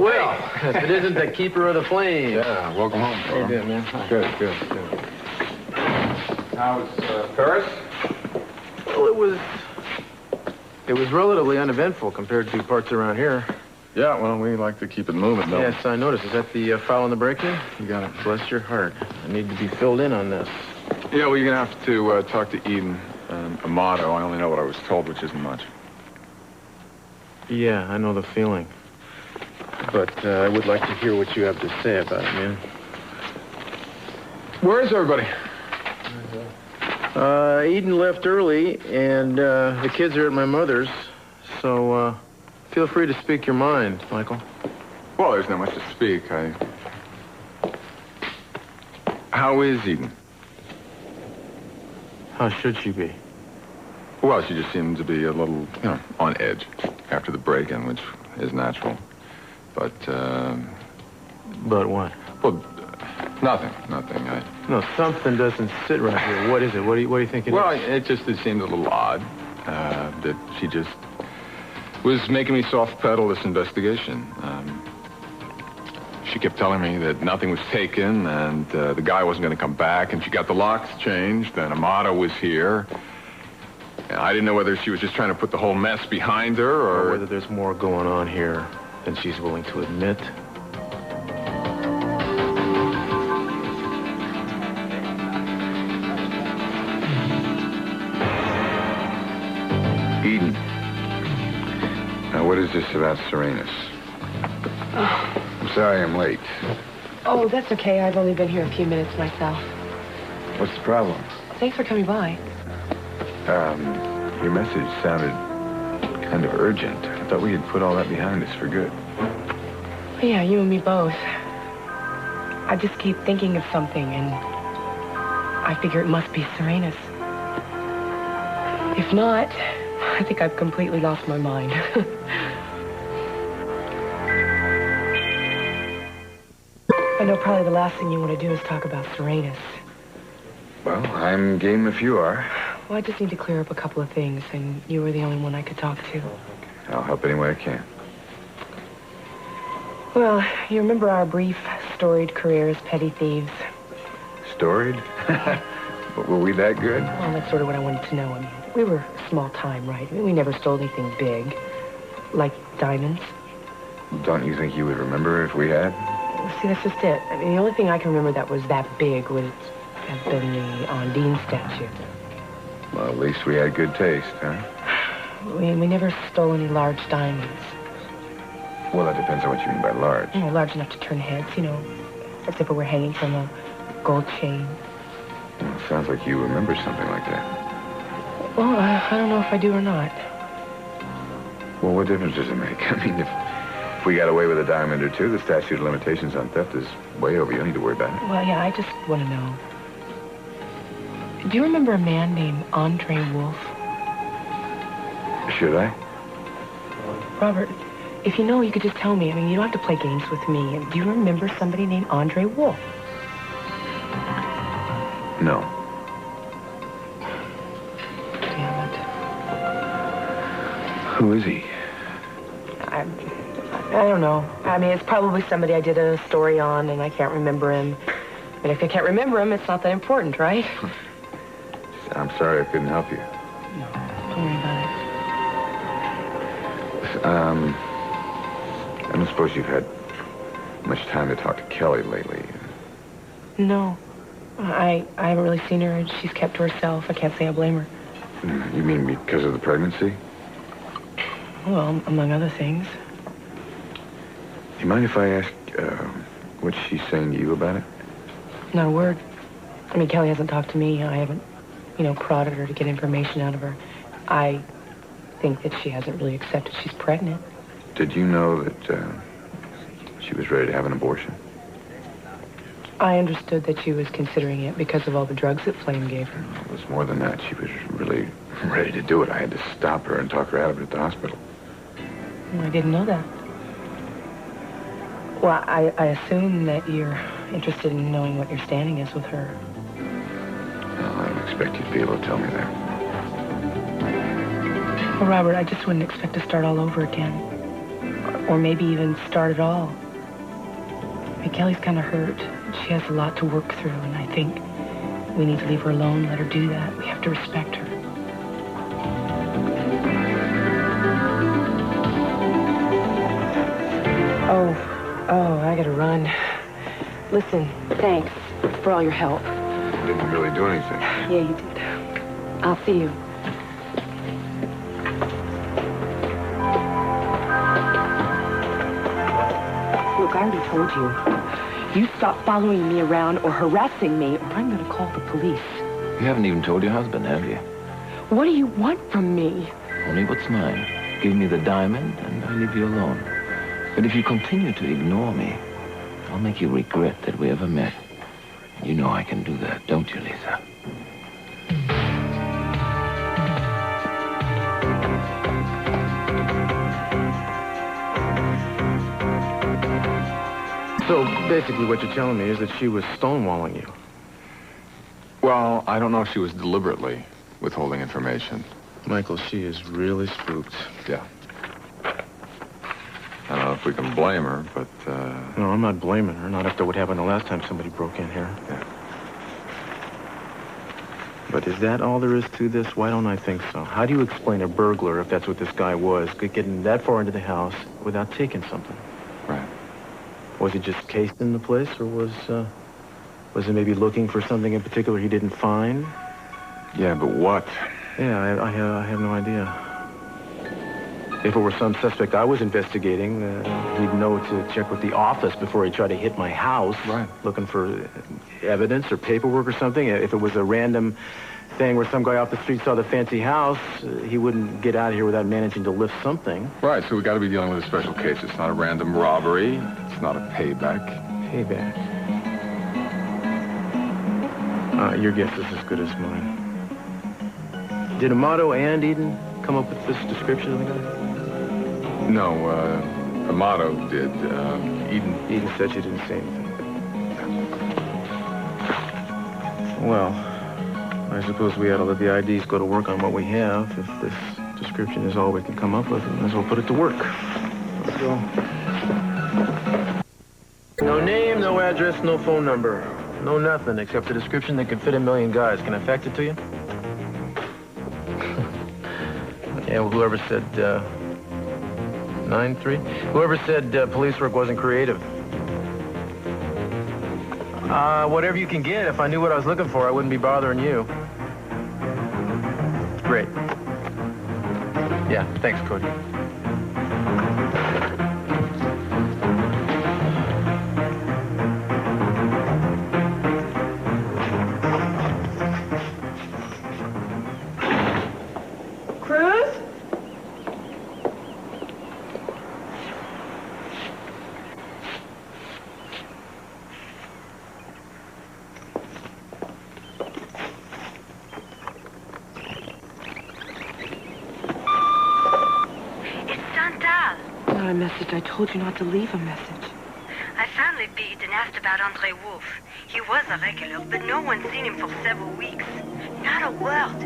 Well, if it isn't the keeper of the flame. Yeah, welcome home, How you doing, man? Hi. Good. How's Paris? Well, it was relatively uneventful compared to parts around here. Yeah, well, we like to keep it moving, don't we? Yes, I noticed. Is that the foul in the break-in? You got it. Bless your heart. I need to be filled in on this. Yeah, well, you're going to have to talk to Eden. Amato, I only know what I was told, which isn't much. Yeah, I know the feeling. But I would like to hear what you have to say about it, man. Where is everybody? Eden left early, and the kids are at my mother's. So, feel free to speak your mind, Michael. Well, there's not much to speak. How is Eden? How should she be? Well, she just seemed to be a little, on edge after the break-in, which is natural. But, But what? Well, nothing. No, something doesn't sit right here. What is it? What do you think it is? It seemed a little odd that she just was making me soft pedal this investigation. She kept telling me that nothing was taken and the guy wasn't going to come back, and she got the locks changed, and Amato was here. I didn't know whether she was just trying to put the whole mess behind her or whether there's more going on here than she's willing to admit. Eden. Now, what is this about Serenus? I'm sorry I'm late. Oh, that's okay. I've only been here a few minutes myself. What's the problem? Thanks for coming by. Your message sounded kind of urgent. I thought we had put all that behind us for good. Yeah, you and me both. I just keep thinking of something, and I figure it must be Serenus. If not, I think I've completely lost my mind. I know probably the last thing you want to do is talk about Serenus. Well, I'm game if you are. Well, I just need to clear up a couple of things, and you were the only one I could talk to. I'll help any way I can. Well, you remember our brief, storied career as petty thieves? Storied? But were we that good? Well, that's sort of what I wanted to know. I mean, we were small time, right? I mean, we never stole anything big, like diamonds. Don't you think you would remember if we had? See, that's just it. I mean, the only thing I can remember that was that big would have been the Undine statue. Well, at least we had good taste, huh? We never stole any large diamonds. Well, that depends on what you mean by large. You know, large enough to turn heads, as if it were hanging from a gold chain. Well, it sounds like you remember something like that. Well, I don't know if I do or not. Well, what difference does it make? I mean, if we got away with a diamond or two, the statute of limitations on theft is way over. You don't need to worry about it. Well, yeah, I just want to know. Do you remember a man named Andre Wolfe? Should I? Robert, if you know, you could just tell me. I mean, you don't have to play games with me. Do you remember somebody named Andre Wolfe? No. Damn it. Who is he? I don't know. I mean, it's probably somebody I did a story on, and I can't remember him. But if I can't remember him, it's not that important, right? I'm sorry I couldn't help you. No, don't worry about it. I don't suppose you've had much time to talk to Kelly lately. No. I haven't really seen her, and she's kept to herself. I can't say I blame her. You mean because of the pregnancy? Well, among other things. You mind if I ask what she's saying to you about it? Not a word. I mean, Kelly hasn't talked to me. I haven't, prodded her to get information out of her. I think that she hasn't really accepted she's pregnant. Did you know that she was ready to have an abortion? I understood that she was considering it because of all the drugs that Flame gave her. It was more than that. She was really ready to do it. I had to stop her and talk her out of it at the hospital. Well, I didn't know that. Well, I assume that you're interested in knowing what your standing is with her. Well, I don't expect you to be able to tell me that. Well, Robert, I just wouldn't expect to start all over again. Or maybe even start it all. I mean, Kelly's kind of hurt. She has a lot to work through, and I think we need to leave her alone, let her do that. We have to respect her. Oh, I gotta run. Listen, thanks for all your help. I didn't really do anything. Yeah, you did. I'll see you. Look, I already told you. You stop following me around or harassing me, or I'm gonna call the police. You haven't even told your husband, have you? What do you want from me? Only what's mine. Give me the diamond, and I'll leave you alone. But if you continue to ignore me, I'll make you regret that we ever met. You know I can do that, don't you, Lisa? So, basically what you're telling me is that she was stonewalling you. Well, I don't know if she was deliberately withholding information. Michael, she is really spooked. Yeah. I don't know if we can blame her, but, No, I'm not blaming her. Not after what happened the last time somebody broke in here. Yeah. But is that all there is to this? Why don't I think so? How do you explain a burglar, if that's what this guy was, getting that far into the house without taking something? Right. Was he just cased in the place, or was he maybe looking for something in particular he didn't find? Yeah, but what? Yeah, I have no idea. If it were some suspect I was investigating, he'd know to check with the office before he tried to hit my house. Right. Looking for evidence or paperwork or something. If it was a random thing where some guy off the street saw the fancy house, he wouldn't get out of here without managing to lift something. Right, so we got to be dealing with a special case. It's not a random robbery. It's not a payback. Payback. Your guess is as good as mine. Did Amato and Eden come up with this description of the guy? No, Amato did. Eden said she didn't say anything. Well, I suppose we ought to let the IDs go to work on what we have. If this description is all we can come up with, we might as well put it to work. Let's go. No name, no address, no phone number. No nothing except a description that can fit 1,000,000 guys. Can I fax it to you? Yeah, well, whoever said, 9-3? Whoever said police work wasn't creative. Whatever you can get. If I knew what I was looking for, I wouldn't be bothering you. Great. Yeah, thanks, Cody. Cruz? Not a message. I told you not to leave a message. I finally beat and asked about Andre Wolf. He was a regular, but no one's seen him for several weeks. Not a word.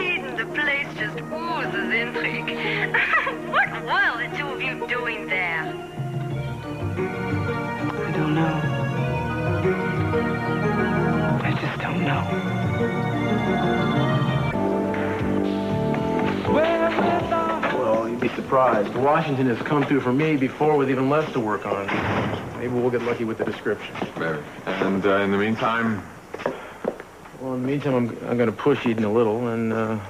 Eden, the place just oozes intrigue. What were the two of you doing there? I don't know. I just don't know. Well, you'd be surprised. Washington has come through for me before with even less to work on. Maybe we'll get lucky with the description. Maybe. And in the meantime? Well, in the meantime, I'm going to push Eden a little and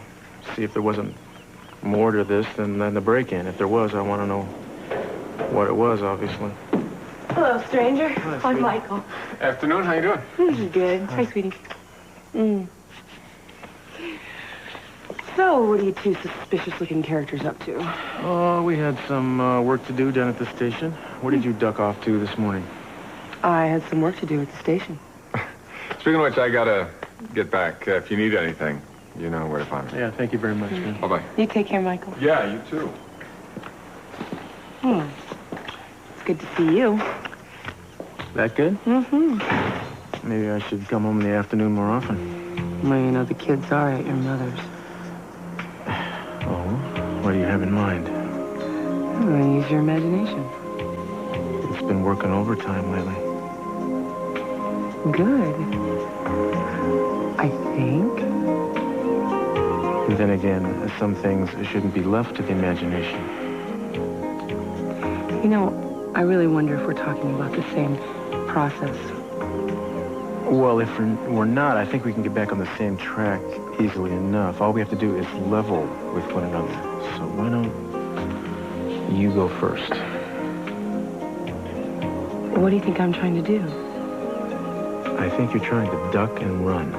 see if there wasn't more to this than the break-in. If there was, I want to know what it was, obviously. Hello, stranger. Hi, I'm sweetie. Michael. Afternoon, how you doing? Good. Hi, sweetie. So, what are you two suspicious-looking characters up to? Oh, we had some work to do down at the station. Where did you duck off to this morning? I had some work to do at the station. Speaking of which, I gotta get back. If you need anything, you know where to find me. Yeah, thank you very much, man. Bye-bye. You take care, Michael. Yeah, you too. It's good to see you. That good? Mm-hmm. Maybe I should come home in the afternoon more often. Well, you know, the kids are at your mother's. Oh, what do you have in mind? Use your imagination. It's been working overtime lately. Good. I think. And then again, some things shouldn't be left to the imagination. You know, I really wonder if we're talking about the same process. Well, if we're not, I think we can get back on the same track easily enough. All we have to do is level with one another. So why don't you go first? What do you think I'm trying to do? I think you're trying to duck and run.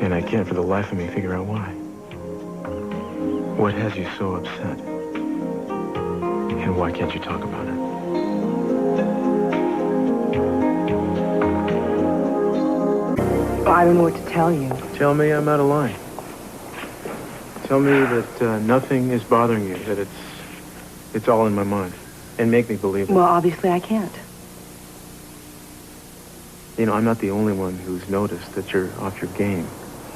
And I can't for the life of me figure out why. What has you so upset? And why can't you talk about it? I don't know what to tell you. Tell me I'm out of line. Tell me that nothing is bothering you, that it's all in my mind. And make me believe it. Well, obviously I can't. You know, I'm not the only one who's noticed that you're off your game.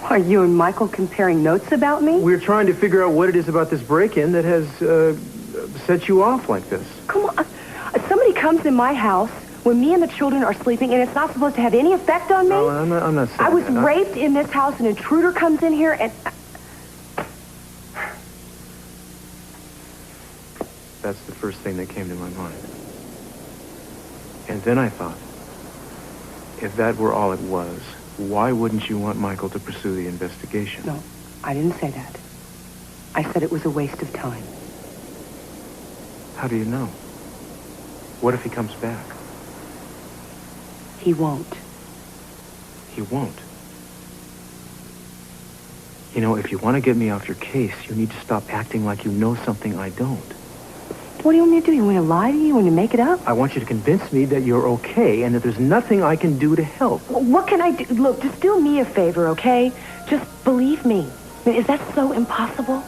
Are you and Michael comparing notes about me? We're trying to figure out what it is about this break-in that has set you off like this. Come on. Somebody comes in my house when me and the children are sleeping, and it's not supposed to have any effect on me? No, I'm not saying I was that. raped in this house. An intruder comes in here, and... That's the first thing that came to my mind. And then I thought, if that were all it was, why wouldn't you want Michael to pursue the investigation? No, I didn't say that. I said it was a waste of time. How do you know? What if he comes back? He won't. He won't. You know, if you want to get me off your case, you need to stop acting like you know something I don't. What do you want me to do? You want to lie to you? You want to make it up? I want you to convince me that you're okay and that there's nothing I can do to help. Well, what can I do? Look, just do me a favor, okay? Just believe me. I mean, is that so impossible?